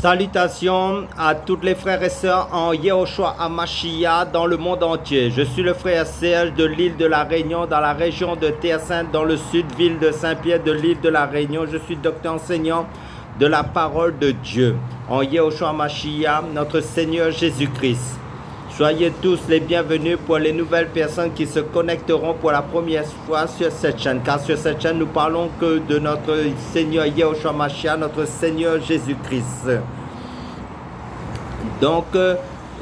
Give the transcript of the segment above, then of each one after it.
Salutations à tous les frères et sœurs en Yehoshua HaMashiach dans le monde entier. Je suis le frère Serge de l'île de la Réunion, dans la région de Terre-Sainte, dans le sud-ville de Saint-Pierre de l'île de la Réunion. Je suis docteur enseignant de la parole de Dieu en Yehoshua HaMashiach, notre Seigneur Jésus-Christ. Soyez tous les bienvenus pour les nouvelles personnes qui se connecteront pour la première fois sur cette chaîne. Car sur cette chaîne, nous parlons que de notre Seigneur Yehoshua HaMashiach, notre Seigneur Jésus-Christ. Donc,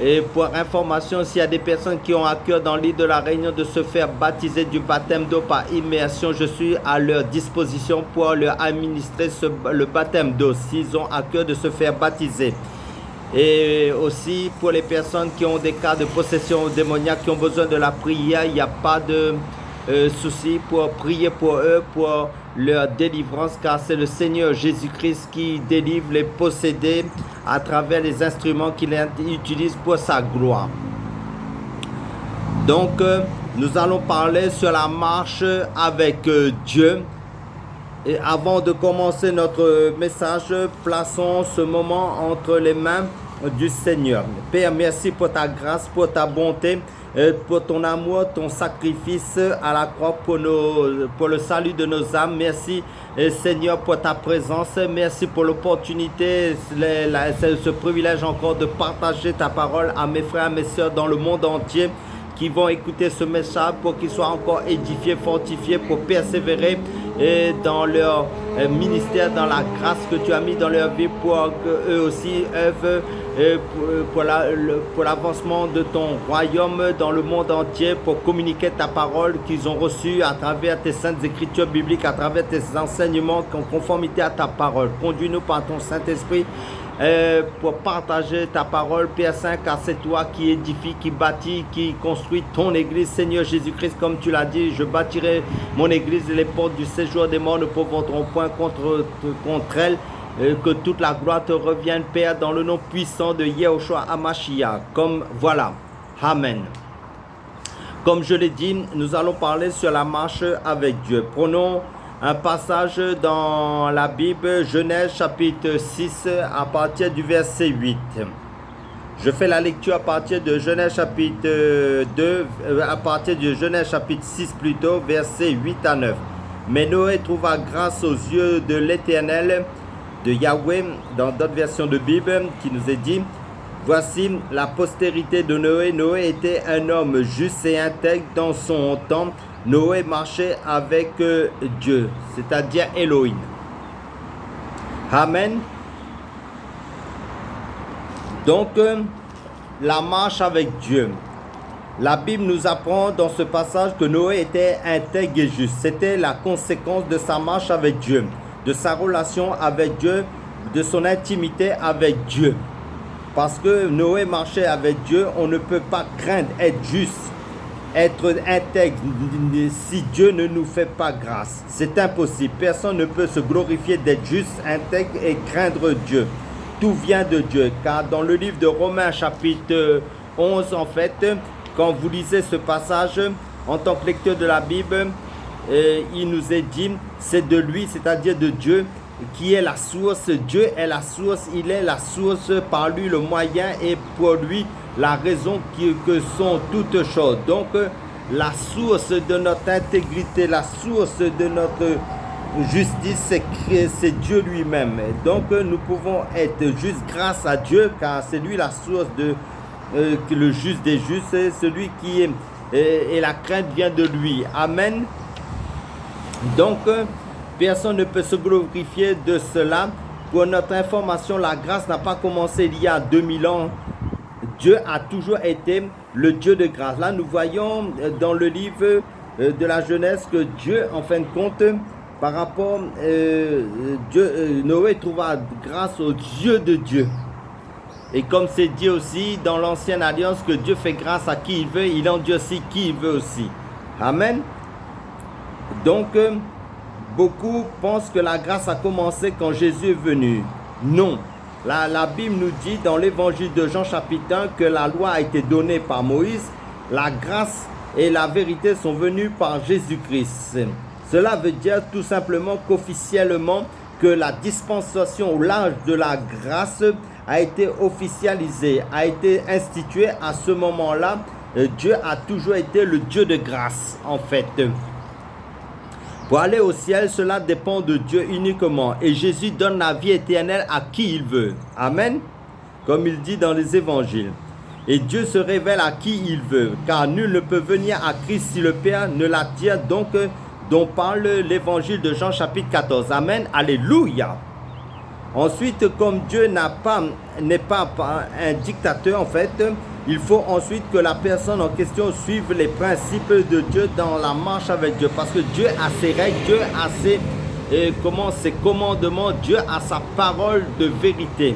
et pour information, s'il y a des personnes qui ont à cœur dans l'île de la Réunion de se faire baptiser du baptême d'eau par immersion, je suis à leur disposition pour leur administrer le baptême d'eau s'ils ont à cœur de se faire baptiser. Et aussi pour les personnes qui ont des cas de possession démoniaque, qui ont besoin de la prière, il n'y a pas de souci pour prier pour eux, pour leur délivrance, car c'est le Seigneur Jésus-Christ qui délivre les possédés à travers les instruments qu'il utilise pour sa gloire. Donc, nous allons parler sur la marche avec Dieu. Et avant de commencer notre message, plaçons ce moment entre les mains du Seigneur. Père, merci pour ta grâce, pour ta bonté, pour ton amour, ton sacrifice à la croix pour le salut de nos âmes. Merci Seigneur pour ta présence. Merci pour l'opportunité, ce privilège encore de partager ta parole à mes frères et mes sœurs dans le monde entier qui vont écouter ce message pour qu'ils soient encore édifiés, fortifiés, pour persévérer et dans leur ministère, dans la grâce que tu as mis dans leur vie, pour qu'eux aussi œuvrent pour l'avancement de ton royaume dans le monde entier, pour communiquer ta parole qu'ils ont reçue à travers tes saintes écritures bibliques, à travers tes enseignements en conformité à ta parole. Conduis-nous par ton Saint-Esprit pour partager ta parole, Père Saint, car c'est toi qui édifie, qui bâtit, qui construit ton église, Seigneur Jésus-Christ, comme tu l'as dit. Je bâtirai mon église et les portes du séjour des morts ne pourront point contre elle. Que toute la gloire te revienne, Père, dans le nom puissant de Yehoshua HaMashiach. Comme voilà. Amen. Comme je l'ai dit, nous allons parler sur la marche avec Dieu. Prenons un passage dans la Bible, Genèse chapitre 6, à partir du verset 8. Je fais la lecture à partir de Genèse chapitre 2, à partir de Genèse chapitre 6 plutôt, versets 8 à 9. Mais Noé trouva grâce aux yeux de l'Éternel, de Yahweh, dans d'autres versions de Bible, qui nous est dit, voici la postérité de Noé. Noé était un homme juste et intègre dans son temps. Noé marchait avec Dieu, c'est-à-dire Elohim. Amen. Donc, la marche avec Dieu. La Bible nous apprend dans ce passage que Noé était intègre et juste. C'était la conséquence de sa marche avec Dieu, de sa relation avec Dieu, de son intimité avec Dieu. Parce que Noé marchait avec Dieu, on ne peut pas craindre être juste, être intègre si Dieu ne nous fait pas grâce. C'est impossible. Personne ne peut se glorifier d'être juste, intègre et craindre Dieu. Tout vient de Dieu. Car dans le livre de Romains chapitre 11, en fait, quand vous lisez ce passage en tant que lecteur de la Bible, il nous est dit, c'est de lui, c'est-à-dire de Dieu, qui est la source. Dieu est la source, il est la source, par lui le moyen et pour lui la raison que sont toutes choses. Donc la source de notre intégrité, la source de notre justice, c'est Dieu lui-même. Donc nous pouvons être justes grâce à Dieu, car c'est lui la source de le juste des justes, c'est celui qui est et la crainte vient de lui. Amen. Donc personne ne peut se glorifier de cela. Pour notre information, la grâce n'a pas commencé il y a 2000 ans. Dieu a toujours été le Dieu de grâce. Là, nous voyons dans le livre de la Genèse que Dieu, en fin de compte, par rapport, Noé trouva grâce aux yeux de Dieu. Et comme c'est dit aussi dans l'ancienne alliance que Dieu fait grâce à qui il veut, il endurcit qui il veut aussi. Amen. Donc, beaucoup pensent que la grâce a commencé quand Jésus est venu. Non. La Bible nous dit dans l'évangile de Jean chapitre 1 que la loi a été donnée par Moïse. La grâce et la vérité sont venues par Jésus-Christ. Cela veut dire tout simplement qu'officiellement que la dispensation ou l'âge de la grâce a été officialisé, a été institué à ce moment-là. Dieu a toujours été le Dieu de grâce, en fait. Pour aller au ciel, cela dépend de Dieu uniquement. Et Jésus donne la vie éternelle à qui il veut. Amen. Comme il dit dans les évangiles. Et Dieu se révèle à qui il veut. Car nul ne peut venir à Christ si le Père ne l'attire. Donc, dont parle l'évangile de Jean chapitre 14. Amen. Alléluia. Ensuite, comme Dieu n'est pas un dictateur, en fait, il faut ensuite que la personne en question suive les principes de Dieu dans la marche avec Dieu. Parce que Dieu a ses règles, Dieu a ses commandements, Dieu a sa parole de vérité.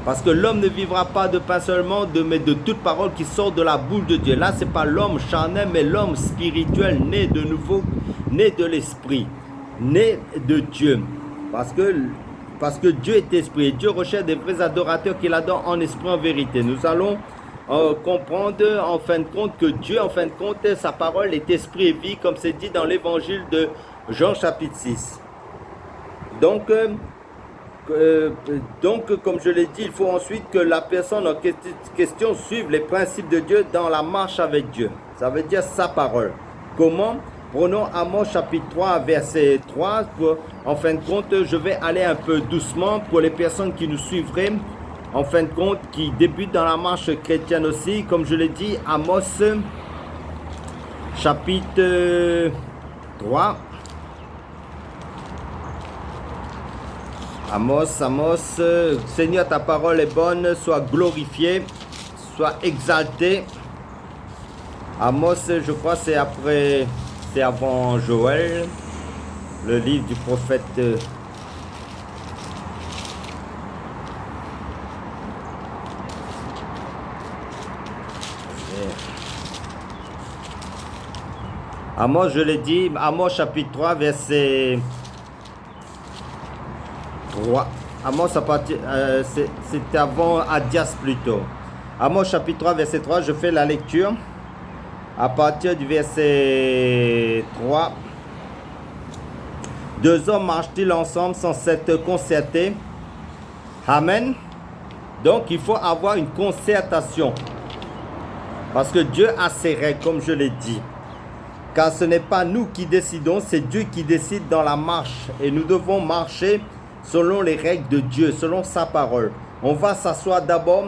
Parce que l'homme ne vivra pas de pain seulement, mais de toute parole qui sort de la bouche de Dieu. Là, ce n'est pas l'homme charnel, mais l'homme spirituel, né de nouveau, né de l'esprit, né de Dieu. Parce que Dieu est esprit. Et Dieu recherche des vrais adorateurs qui l'adorent en esprit, en vérité. Nous allons comprendre en fin de compte que Dieu, en fin de compte, sa parole est esprit et vie, comme c'est dit dans l'évangile de Jean chapitre 6. Donc, comme je l'ai dit, il faut ensuite que la personne en question suive les principes de Dieu dans la marche avec Dieu. Ça veut dire sa parole. Comment? Prenons Amos chapitre 3, verset 3. En fin de compte, je vais aller un peu doucement pour les personnes qui nous suivraient. En fin de compte, qui débutent dans la marche chrétienne aussi. Comme je l'ai dit, Amos chapitre 3. Amos, Seigneur, ta parole est bonne, sois glorifié, sois exalté. Amos, je crois, c'est avant Joël, le livre du prophète. Amos, je l'ai dit, Amos chapitre 3, verset 3. Amos, c'était avant Adias plutôt. Amos chapitre 3, verset 3, je fais la lecture. À partir du verset 3. Deux hommes marchent-ils ensemble sans s'être concertés? Amen. Donc, il faut avoir une concertation. Parce que Dieu a ses règles, comme je l'ai dit. Car ce n'est pas nous qui décidons, c'est Dieu qui décide dans la marche. Et nous devons marcher selon les règles de Dieu, selon sa parole. On va s'asseoir d'abord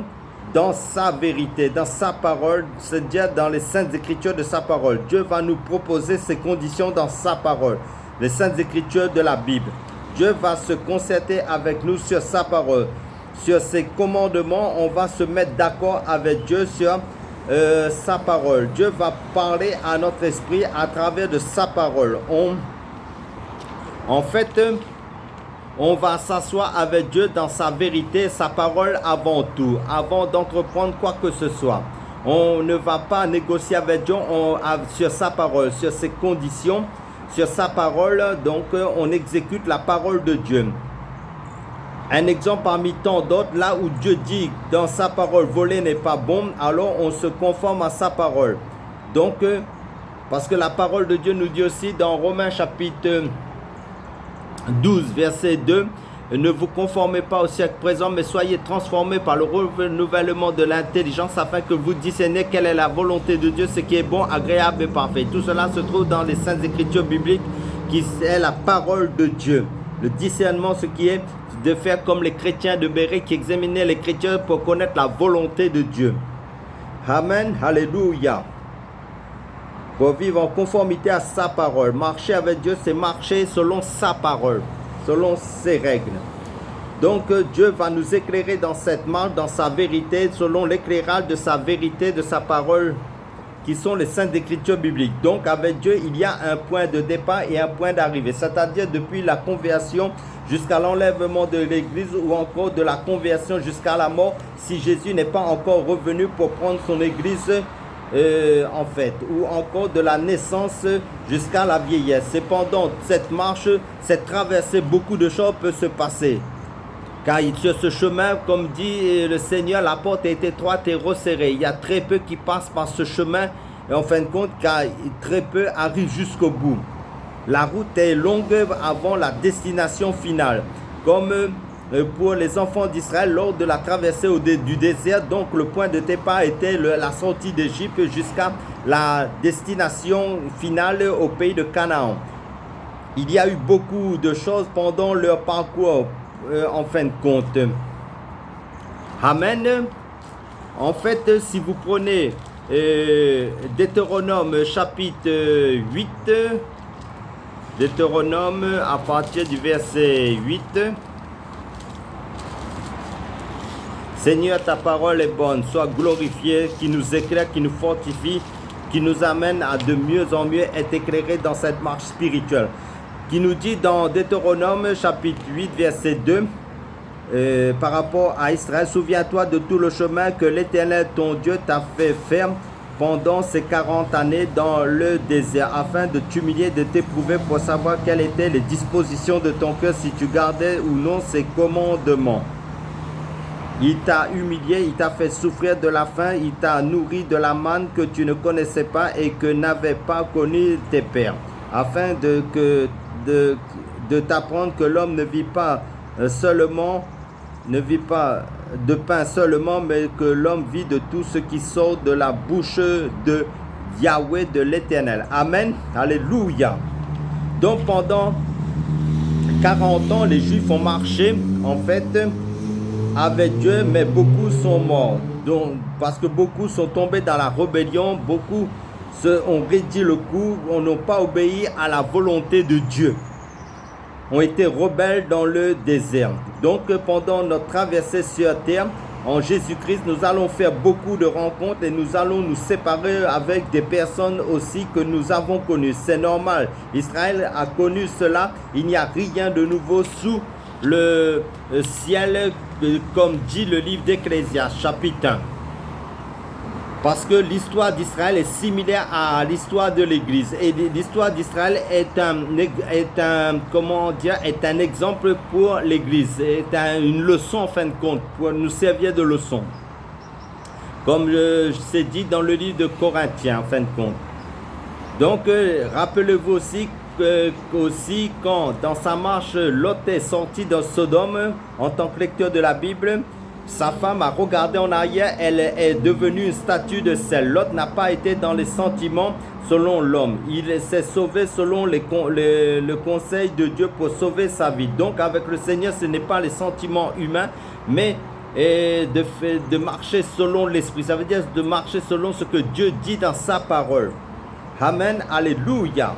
dans sa vérité, dans sa parole, c'est-à-dire dans les saintes écritures de sa parole. Dieu va nous proposer ses conditions dans sa parole, les saintes écritures de la Bible. Dieu va se concerter avec nous sur sa parole, sur ses commandements. On va se mettre d'accord avec Dieu sur sa parole. Dieu va parler à notre esprit à travers de sa parole. On va s'asseoir avec Dieu dans sa vérité, sa parole avant tout, avant d'entreprendre quoi que ce soit. On ne va pas négocier avec Dieu sur sa parole, sur ses conditions, sur sa parole. Donc, on exécute la parole de Dieu. Un exemple parmi tant d'autres, là où Dieu dit dans sa parole, voler n'est pas bon, alors on se conforme à sa parole. Donc, parce que la parole de Dieu nous dit aussi dans Romains chapitre 12, verset 2, ne vous conformez pas au siècle présent, mais soyez transformés par le renouvellement de l'intelligence afin que vous discerniez quelle est la volonté de Dieu, ce qui est bon, agréable et parfait. Tout cela se trouve dans les saintes écritures bibliques qui est la parole de Dieu. Le discernement, ce qui est de faire comme les chrétiens de Béret qui examinaient les chrétiens pour connaître la volonté de Dieu. Amen, alléluia. Pour vivre en conformité à sa parole. Marcher avec Dieu, c'est marcher selon sa parole, selon ses règles. Donc Dieu va nous éclairer dans cette marche, dans sa vérité, selon l'éclairage de sa vérité, de sa parole, qui sont les saintes écritures bibliques. Donc avec Dieu, il y a un point de départ et un point d'arrivée. C'est-à-dire depuis la conversion jusqu'à l'enlèvement de l'église ou encore de la conversion jusqu'à la mort, si Jésus n'est pas encore revenu pour prendre son église en fait, ou encore de la naissance jusqu'à la vieillesse. Cependant, cette marche, cette traversée, beaucoup de choses peuvent se passer. Car sur ce chemin, comme dit le Seigneur, la porte est étroite et resserrée. Il y a très peu qui passent par ce chemin, et en fin de compte, car très peu arrivent jusqu'au bout. La route est longue avant la destination finale. Comme pour les enfants d'Israël lors de la traversée du désert. Donc le point de départ était la sortie d'Égypte jusqu'à la destination finale au pays de Canaan. Il y a eu beaucoup de choses pendant leur parcours en fin de compte. Amen. En fait, si vous prenez Deutéronome chapitre 8, Deutéronome à partir du verset 8. Seigneur, ta parole est bonne, sois glorifié, qui nous éclaire, qui nous fortifie, qui nous amène à de mieux en mieux être éclairés dans cette marche spirituelle. Qui nous dit dans Deutéronome chapitre 8 verset 2, par rapport à Israël, souviens-toi de tout le chemin que l'Éternel ton Dieu t'a fait faire pendant ces 40 années dans le désert, afin de t'humilier, de t'éprouver pour savoir quelles étaient les dispositions de ton cœur, si tu gardais ou non ses commandements. Il t'a humilié, il t'a fait souffrir de la faim, il t'a nourri de la manne que tu ne connaissais pas et que n'avaient pas connu tes pères, afin de t'apprendre que l'homme ne vit pas de pain seulement, mais que l'homme vit de tout ce qui sort de la bouche de Yahweh, de l'Éternel. Amen. Alléluia. Donc pendant 40 ans, les Juifs ont marché, en fait, avec Dieu, mais beaucoup sont morts. Donc, parce que beaucoup sont tombés dans la rébellion, beaucoup ont réduit le coup, n'ont pas obéi à la volonté de Dieu, ont été rebelles dans le désert. Donc pendant notre traversée sur terre, en Jésus-Christ, nous allons faire beaucoup de rencontres et nous allons nous séparer avec des personnes aussi que nous avons connues. C'est normal, Israël a connu cela, il n'y a rien de nouveau sous le ciel, comme dit le livre d'Ecclésiaste, chapitre 1. Parce que l'histoire d'Israël est similaire à l'histoire de l'Église. Et l'histoire d'Israël est un exemple pour l'Église. Est une leçon en fin de compte, pour nous servir de leçon. Comme c'est dit dans le livre de Corinthiens en fin de compte. Donc rappelez-vous aussi quand dans sa marche, Lot est sorti de Sodome en tant que lecteur de la Bible. Sa femme a regardé en arrière, elle est devenue une statue de sel. Lot n'a pas été dans les sentiments selon l'homme. Il s'est sauvé selon le conseil de Dieu pour sauver sa vie. Donc avec le Seigneur, ce n'est pas les sentiments humains, mais de marcher selon l'Esprit. Ça veut dire de marcher selon ce que Dieu dit dans sa parole. Amen, alléluia.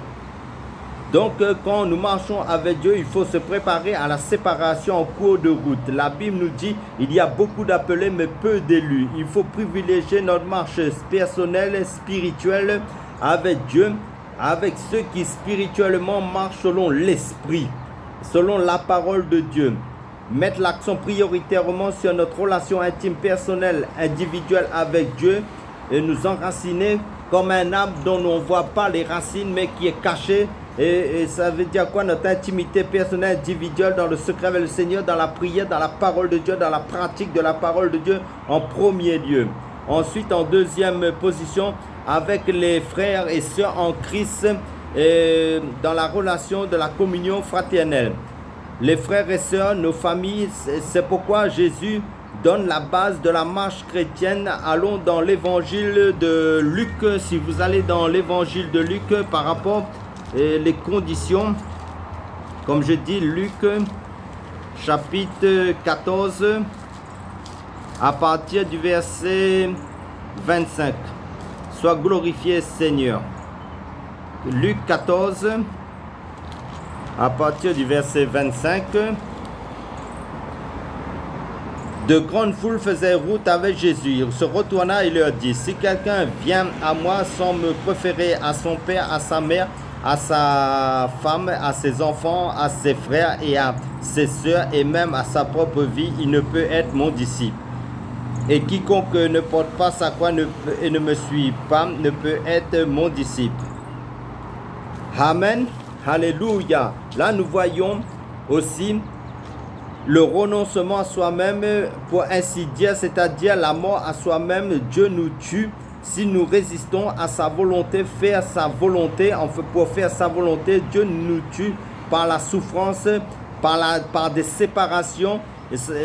Donc, quand nous marchons avec Dieu, il faut se préparer à la séparation en cours de route. La Bible nous dit il y a beaucoup d'appelés, mais peu d'élus. Il faut privilégier notre marche personnelle, spirituelle avec Dieu, avec ceux qui spirituellement marchent selon l'Esprit, selon la parole de Dieu. Mettre l'accent prioritairement sur notre relation intime, personnelle, individuelle avec Dieu et nous enraciner comme un arbre dont on ne voit pas les racines, mais qui est caché. Et ça veut dire quoi? Notre intimité personnelle, individuelle, dans le secret avec le Seigneur, dans la prière, dans la parole de Dieu, dans la pratique de la parole de Dieu en premier lieu. Ensuite, en deuxième position, avec les frères et sœurs en Christ, dans la relation de la communion fraternelle. Les frères et sœurs, nos familles, c'est pourquoi Jésus donne la base de la marche chrétienne. Allons dans l'évangile de Luc. Si vous allez dans l'évangile de Luc par rapport les conditions, comme je dis, Luc chapitre 14 à partir du verset 25. Sois glorifié Seigneur. Luc 14 à partir du verset 25. De grandes foules faisaient route avec Jésus. Il se retourna et leur dit: si quelqu'un vient à moi sans me préférer à son père, à sa mère, à sa femme, à ses enfants, à ses frères et à ses sœurs, et même à sa propre vie, il ne peut être mon disciple. Et quiconque ne porte pas sa croix et ne me suit pas ne peut être mon disciple. Amen. Alléluia. Là, nous voyons aussi le renoncement à soi-même, pour ainsi dire, c'est-à-dire la mort à soi-même. Dieu nous tue si nous résistons à sa volonté, faire sa volonté. Pour faire sa volonté, Dieu nous tue par la souffrance, par des séparations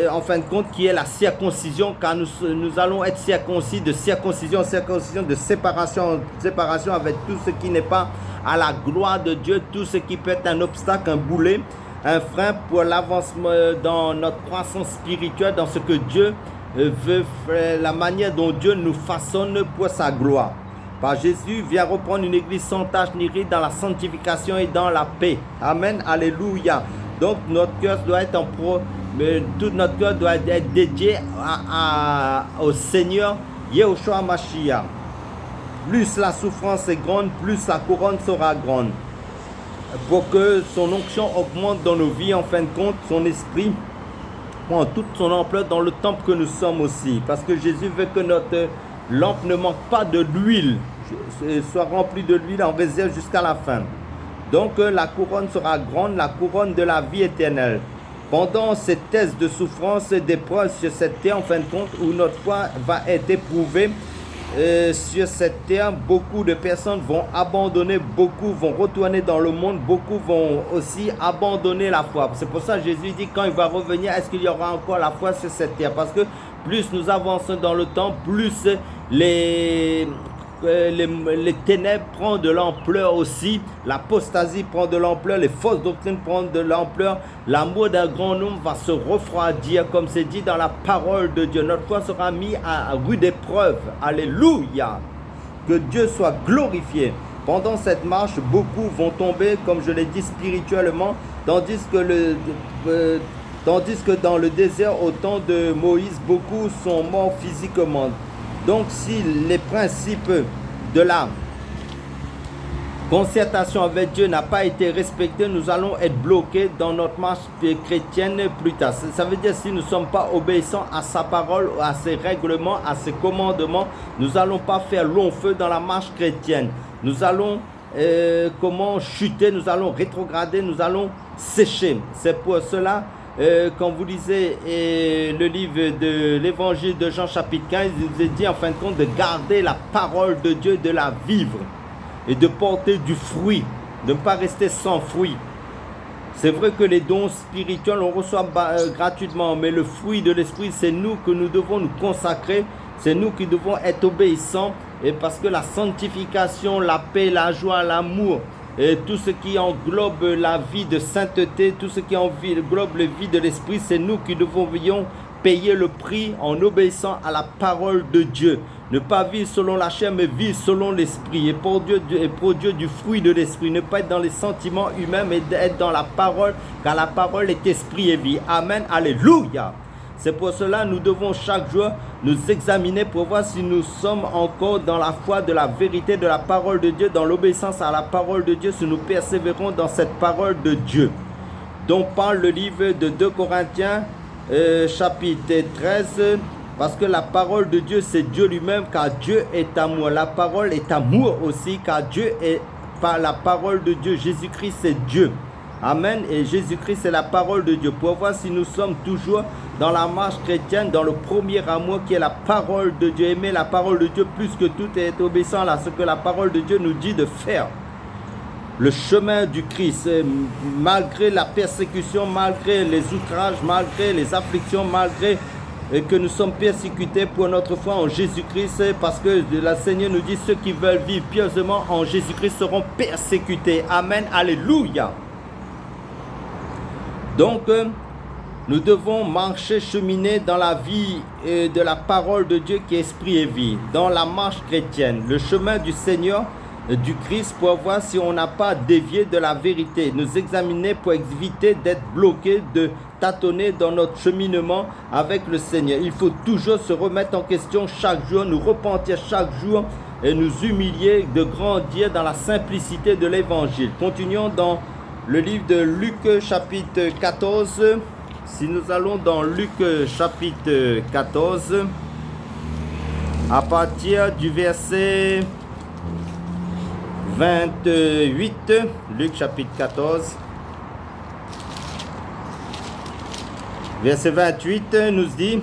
en fin de compte, qui est la circoncision, car nous allons être circoncis de circoncision, de séparation avec tout ce qui n'est pas à la gloire de Dieu, tout ce qui peut être un obstacle, un boulet, un frein pour l'avancement dans notre croissance spirituelle, dans ce que Dieu veut faire, la manière dont Dieu nous façonne pour sa gloire. Par Jésus vient reprendre une église sans tache ni ride dans la sanctification et dans la paix. Amen, alléluia. Donc notre cœur doit être tout notre cœur doit être dédié au Seigneur Yahushua Mashiach. Plus la souffrance est grande, plus sa couronne sera grande. Pour que son onction augmente dans nos vies, en fin de compte, son esprit prend toute son ampleur dans le temple que nous sommes aussi. Parce que Jésus veut que notre lampe ne manque pas de l'huile, soit remplie de l'huile en réserve jusqu'à la fin. Donc la couronne sera grande, la couronne de la vie éternelle. Pendant ces tests de souffrance et d'épreuve sur cette terre, en fin de compte, où notre foi va être éprouvée, sur cette terre, beaucoup de personnes vont abandonner, beaucoup vont retourner dans le monde, beaucoup vont aussi abandonner la foi. C'est pour ça que Jésus dit quand il va revenir, est-ce qu'il y aura encore la foi sur cette terre? Parce que plus nous avançons dans le temps, plus les ténèbres prennent de l'ampleur aussi, l'apostasie prend de l'ampleur, les fausses doctrines prennent de l'ampleur, l'amour d'un grand nombre va se refroidir, comme c'est dit dans la parole de Dieu. Notre foi sera mise à rude épreuve. Alléluia. Que Dieu soit glorifié. Pendant cette marche, beaucoup vont tomber, comme je l'ai dit, spirituellement, tandis que dans le désert, au temps de Moïse, beaucoup sont morts physiquement. Donc, si les principes de la concertation avec Dieu n'a pas été respecté, nous allons être bloqués dans notre marche chrétienne plus tard. Ça veut dire si nous ne sommes pas obéissants à sa parole, à ses règlements, à ses commandements, nous n'allons pas faire long feu dans la marche chrétienne. Nous allons chuter, nous allons rétrograder, nous allons sécher. C'est pour cela quand vous lisez le livre de l'évangile de Jean chapitre 15, il vous est dit en fin de compte de garder la parole de Dieu, de la vivre et de porter du fruit, de ne pas rester sans fruit. C'est vrai que les dons spirituels on reçoit gratuitement, mais le fruit de l'esprit, c'est nous que nous devons nous consacrer, c'est nous qui devons être obéissants, et parce que la sanctification, la paix, la joie, l'amour, et tout ce qui englobe la vie de sainteté, tout ce qui englobe la vie de l'esprit, c'est nous qui devons payer le prix en obéissant à la parole de Dieu. Ne pas vivre selon la chair, mais vivre selon l'esprit. Et pour Dieu du fruit de l'esprit. Ne pas être dans les sentiments humains, mais être dans la parole, car la parole est esprit et vie. Amen. Alléluia. C'est pour cela que nous devons chaque jour nous examiner pour voir si nous sommes encore dans la foi de la vérité de la parole de Dieu, dans l'obéissance à la parole de Dieu, si nous persévérons dans cette parole de Dieu. Donc parle le livre de 2 Corinthiens, chapitre 13, parce que la parole de Dieu, c'est Dieu lui-même, car Dieu est amour. La parole est amour aussi, car Dieu est par la parole de Dieu. Jésus-Christ, c'est Dieu. Amen. Et Jésus-Christ, c'est la parole de Dieu. Pour voir si nous sommes toujours dans la marche chrétienne, dans le premier amour qui est la parole de Dieu. Aimer la parole de Dieu plus que tout et être obéissant à ce que la parole de Dieu nous dit de faire. Le chemin du Christ, malgré la persécution, malgré les outrages, malgré les afflictions, malgré que nous sommes persécutés pour notre foi en Jésus-Christ, parce que le Seigneur nous dit ceux qui veulent vivre pieusement en Jésus-Christ seront persécutés. Amen. Alléluia. Donc, nous devons marcher, cheminer dans la vie de la parole de Dieu qui est esprit et vie, dans la marche chrétienne, le chemin du Seigneur, du Christ, pour voir si on n'a pas dévié de la vérité, nous examiner pour éviter d'être bloqué, de tâtonner dans notre cheminement avec le Seigneur. Il faut toujours se remettre en question chaque jour, nous repentir chaque jour et nous humilier, de grandir dans la simplicité de l'évangile. Continuons dans le livre de Luc chapitre 14, si nous allons dans Luc chapitre 14, à partir du verset 28, Luc chapitre 14, verset 28 nous dit: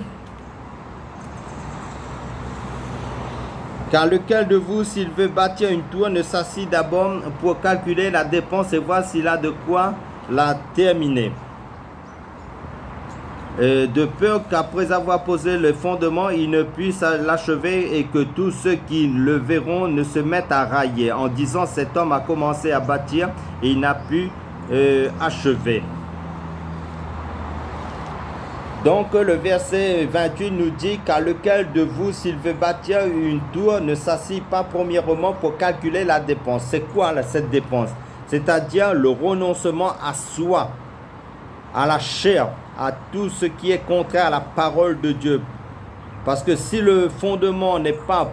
car lequel de vous, s'il veut bâtir une tour, ne s'assit d'abord pour calculer la dépense et voir s'il a de quoi la terminer. de peur qu'après avoir posé le fondement, ils ne puissent l'achever et que tous ceux qui le verront ne se mettent à railler en disant cet homme a commencé à bâtir et il n'a pu achever. Donc le verset 28 nous dit qu'à lequel de vous, s'il veut bâtir une tour, ne s'assied pas premièrement pour calculer la dépense. C'est quoi cette dépense? C'est-à-dire le renoncement à soi, à la chair, à tout ce qui est contraire à la parole de Dieu. Parce que si le fondement n'est pas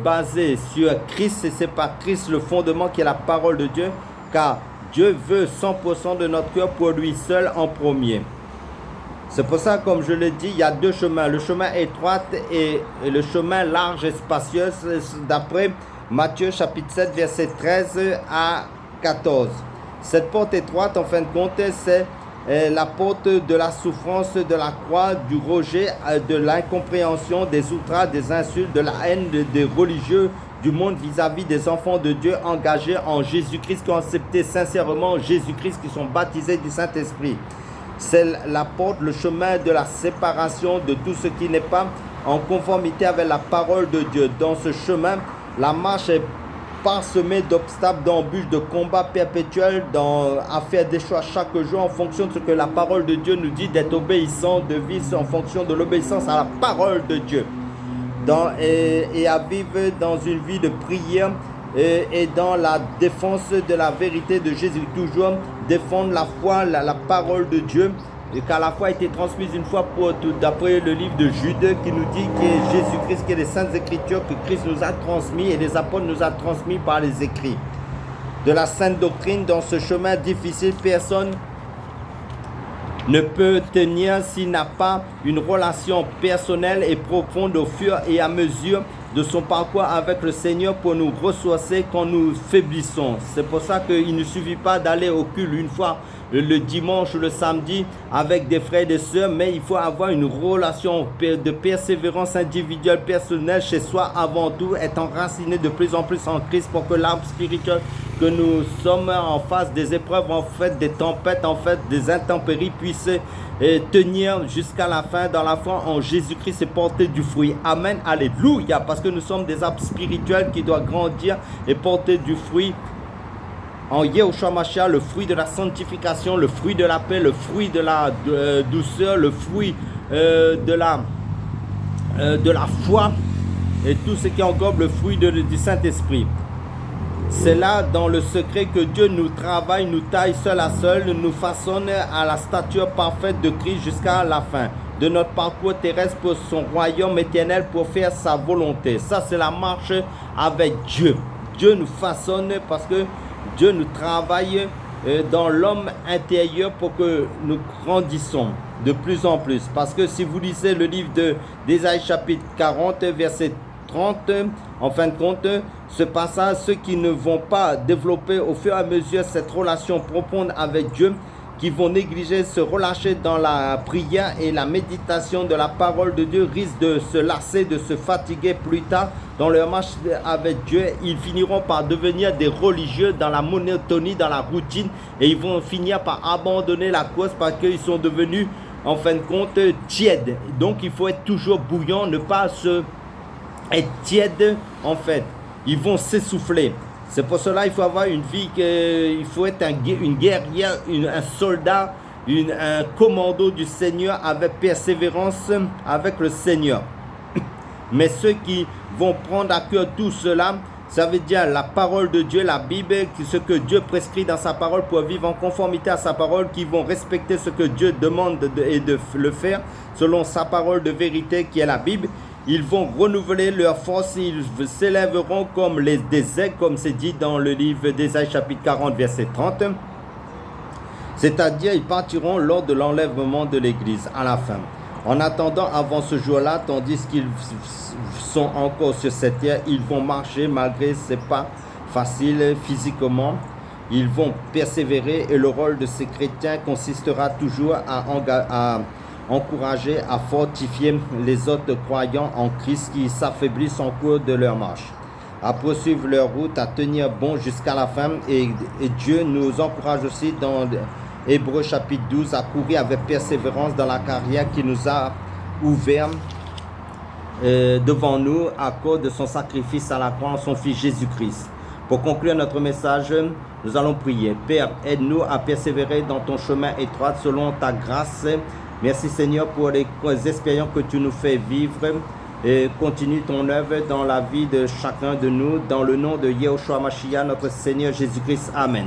basé sur Christ, et c'est pas Christ le fondement qui est la parole de Dieu, car Dieu veut 100% de notre cœur pour lui seul en premier. C'est pour ça, comme je l'ai dit, il y a deux chemins, le chemin étroit et le chemin large et spacieux, d'après Matthieu chapitre 7, verset 13 à 14. Cette porte étroite, en fin de compte, c'est la porte de la souffrance, de la croix, du rejet, de l'incompréhension, des outrages, des insultes, de la haine des religieux du monde vis-à-vis des enfants de Dieu engagés en Jésus-Christ, qui ont accepté sincèrement Jésus-Christ, qui sont baptisés du Saint-Esprit. C'est la porte, le chemin de la séparation de tout ce qui n'est pas en conformité avec la parole de Dieu. Dans ce chemin, la marche est parsemée d'obstacles, d'embûches, de combats perpétuels, à faire des choix chaque jour en fonction de ce que la parole de Dieu nous dit, d'être obéissant, de vivre en fonction de l'obéissance à la parole de Dieu. Et à vivre dans une vie de prière et dans la défense de la vérité de Jésus. Toujours défendre la foi, la parole de Dieu, et car la foi a été transmise une fois pour toutes, d'après le livre de Jude qui nous dit que Jésus-Christ, qui est les saintes écritures que Christ nous a transmis et les apôtres nous a transmis par les écrits. De la sainte doctrine, dans ce chemin difficile, personne ne peut tenir s'il n'a pas une relation personnelle et profonde au fur et à mesure de son parcours avec le Seigneur pour nous ressourcer quand nous faiblissons. C'est pour ça qu'il ne suffit pas d'aller au culte une fois le dimanche ou le samedi avec des frères et des sœurs, mais il faut avoir une relation de persévérance individuelle, personnelle chez soi avant tout, être enraciné de plus en plus en Christ pour que l'arbre spirituel que nous sommes en face des épreuves, en fait des tempêtes, en fait des intempéries puisse tenir jusqu'à la fin dans la foi en Jésus-Christ et porter du fruit. Amen, alléluia, parce que nous sommes des arbres spirituels qui doivent grandir et porter du fruit en Yahushua Mashiach, le fruit de la sanctification, le fruit de la paix, le fruit de la douceur, le fruit de la foi et tout ce qui englobe le fruit du Saint-Esprit. C'est là dans le secret que Dieu nous travaille, nous taille seul à seul, nous façonne à la stature parfaite de Christ jusqu'à la fin de notre parcours terrestre pour son royaume éternel, pour faire sa volonté. Ça, c'est la marche avec Dieu. Dieu nous façonne parce que Dieu nous travaille dans l'homme intérieur pour que nous grandissons de plus en plus. Parce que si vous lisez le livre d'Ésaïe chapitre 40, verset 30, en fin de compte, ce passage, ceux qui ne vont pas développer au fur et à mesure cette relation profonde avec Dieu, qui vont négliger, se relâcher dans la prière et la méditation de la parole de Dieu, risquent de se lasser, de se fatiguer plus tard dans leur marche avec Dieu. Ils finiront par devenir des religieux dans la monotonie, dans la routine, et ils vont finir par abandonner la course parce qu'ils sont devenus, en fin de compte, tièdes. Donc il faut être toujours bouillant, ne pas être tiède en fait. Ils vont s'essouffler. C'est pour cela qu'il faut avoir une vie, il faut être une guerrière, un soldat, un commando du Seigneur avec persévérance avec le Seigneur. Mais ceux qui vont prendre à cœur tout cela, ça veut dire la parole de Dieu, la Bible, ce que Dieu prescrit dans sa parole pour vivre en conformité à sa parole, qui vont respecter ce que Dieu demande et de le faire selon sa parole de vérité qui est la Bible. Ils vont renouveler leur force, ils s'élèveront comme des aigles, comme c'est dit dans le livre d'Ésaïe chapitre 40, verset 30. C'est-à-dire, ils partiront lors de l'enlèvement de l'Église, à la fin. En attendant, avant ce jour-là, tandis qu'ils sont encore sur cette terre, ils vont marcher malgré ce n'est pas facile physiquement. Ils vont persévérer et le rôle de ces chrétiens consistera toujours à encourager, à fortifier les autres croyants en Christ qui s'affaiblissent en cours de leur marche, à poursuivre leur route, à tenir bon jusqu'à la fin. Et Dieu nous encourage aussi Hébreux chapitre 12, à courir avec persévérance dans la carrière qui nous a ouvert devant nous à cause de son sacrifice à la croix en son Fils Jésus-Christ. Pour conclure notre message, nous allons prier. Père, aide-nous à persévérer dans ton chemin étroit selon ta grâce. Merci Seigneur pour les expériences que tu nous fais vivre. Et continue ton œuvre dans la vie de chacun de nous. Dans le nom de Yahushua Mashiach, notre Seigneur Jésus-Christ. Amen.